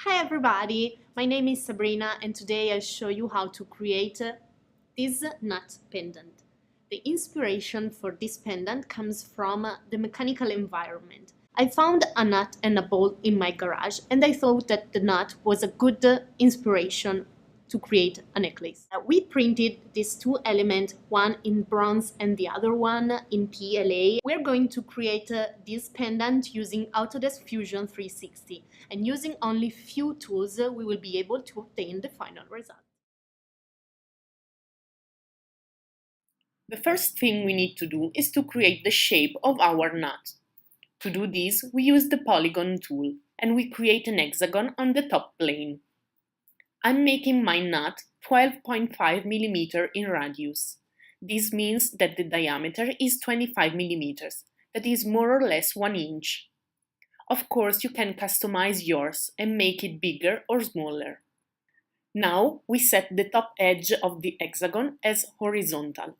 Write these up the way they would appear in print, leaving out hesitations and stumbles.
Hi everybody, my name is Sabrina and today I'll show you how to create this nut pendant. The inspiration for this pendant comes from the mechanical environment. I found a nut and a bolt in my garage and I thought that the nut was a good inspiration to create a necklace. We printed these two elements, one in bronze and the other one in PLA. We're going to create this pendant using Autodesk Fusion 360, and using only few tools we will be able to obtain the final result. The first thing we need to do is to create the shape of our nut. To do this, we use the polygon tool and we create an hexagon on the top plane. I'm making my nut 12.5 mm in radius. This means that the diameter is 25 mm, that is more or less 1 inch. Of course, you can customize yours and make it bigger or smaller. Now we set the top edge of the hexagon as horizontal.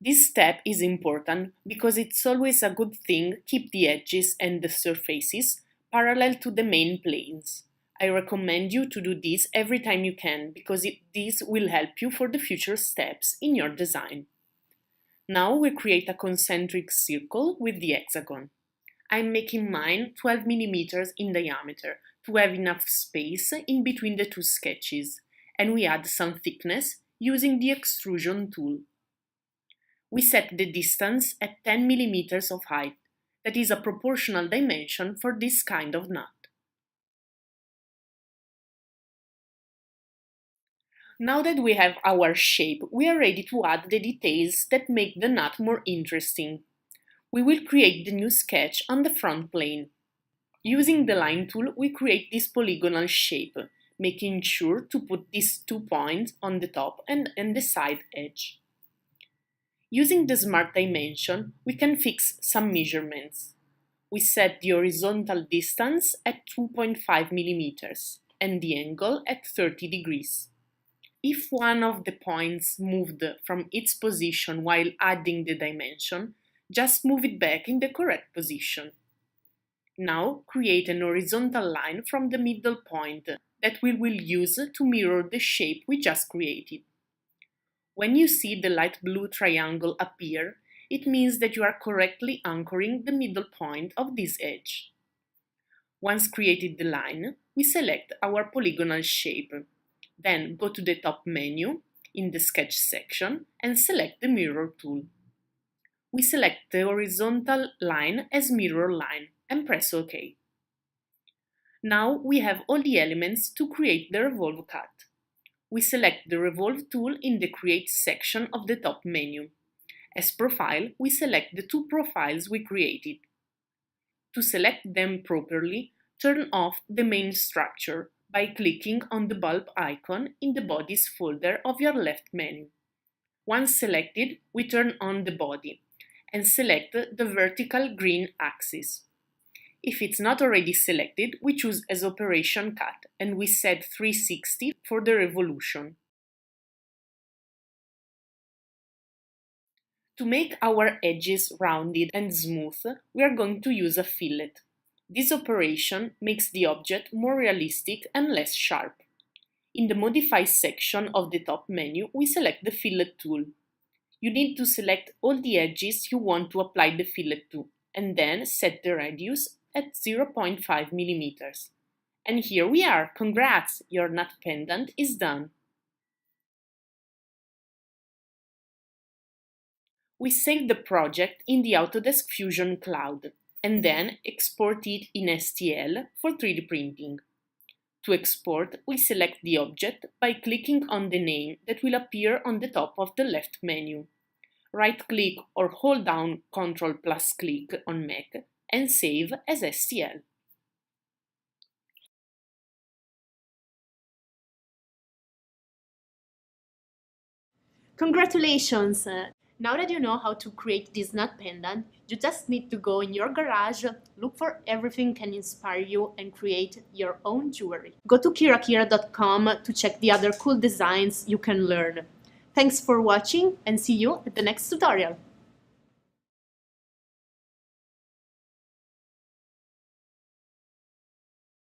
This step is important because it's always a good thing to keep the edges and the surfaces parallel to the main planes. I recommend you to do this every time you can because this will help you for the future steps in your design. Now we create a concentric circle with the hexagon. I'm making mine 12 mm in diameter to have enough space in between the two sketches, and we add some thickness using the extrusion tool. We set the distance at 10 mm of height, that is a proportional dimension for this kind of nut. Now that we have our shape, we are ready to add the details that make the nut more interesting. We will create the new sketch on the front plane. Using the line tool, we create this polygonal shape, making sure to put these 2 points on the top and the side edge. Using the Smart Dimension, we can fix some measurements. We set the horizontal distance at 2.5 mm and the angle at 30 degrees. If one of the points moved from its position while adding the dimension, just move it back in the correct position. Now create an horizontal line from the middle point that we will use to mirror the shape we just created. When you see the light blue triangle appear, it means that you are correctly anchoring the middle point of this edge. Once created the line, we select our polygonal shape. Then go to the top menu in the sketch section and select the mirror tool. We select the horizontal line as mirror line and press OK. Now we have all the elements to create the revolve cut. We select the revolve tool in the Create section of the top menu. As profile, we select the two profiles we created. To select them properly, turn off the main structure by clicking on the bulb icon in the Bodies folder of your left menu. Once selected, we turn on the body and select the vertical green axis. If it's not already selected, we choose as Operation Cut and we set 360 for the revolution. To make our edges rounded and smooth, we are going to use a fillet. This operation makes the object more realistic and less sharp. In the Modify section of the top menu, we select the Fillet tool. You need to select all the edges you want to apply the fillet to, and then set the radius at 0.5 mm. And here we are! Congrats! Your nut pendant is done! We save the project in the Autodesk Fusion Cloud and then export it in STL for 3D printing. To export, we select the object by clicking on the name that will appear on the top of the left menu. Right-click or hold down Ctrl+click on Mac and save as STL. Congratulations! Now that you know how to create this nut pendant, you just need to go in your garage, look for everything can inspire you and create your own jewelry. Go to KiraKira.com to check the other cool designs you can learn. Thanks for watching and see you at the next tutorial.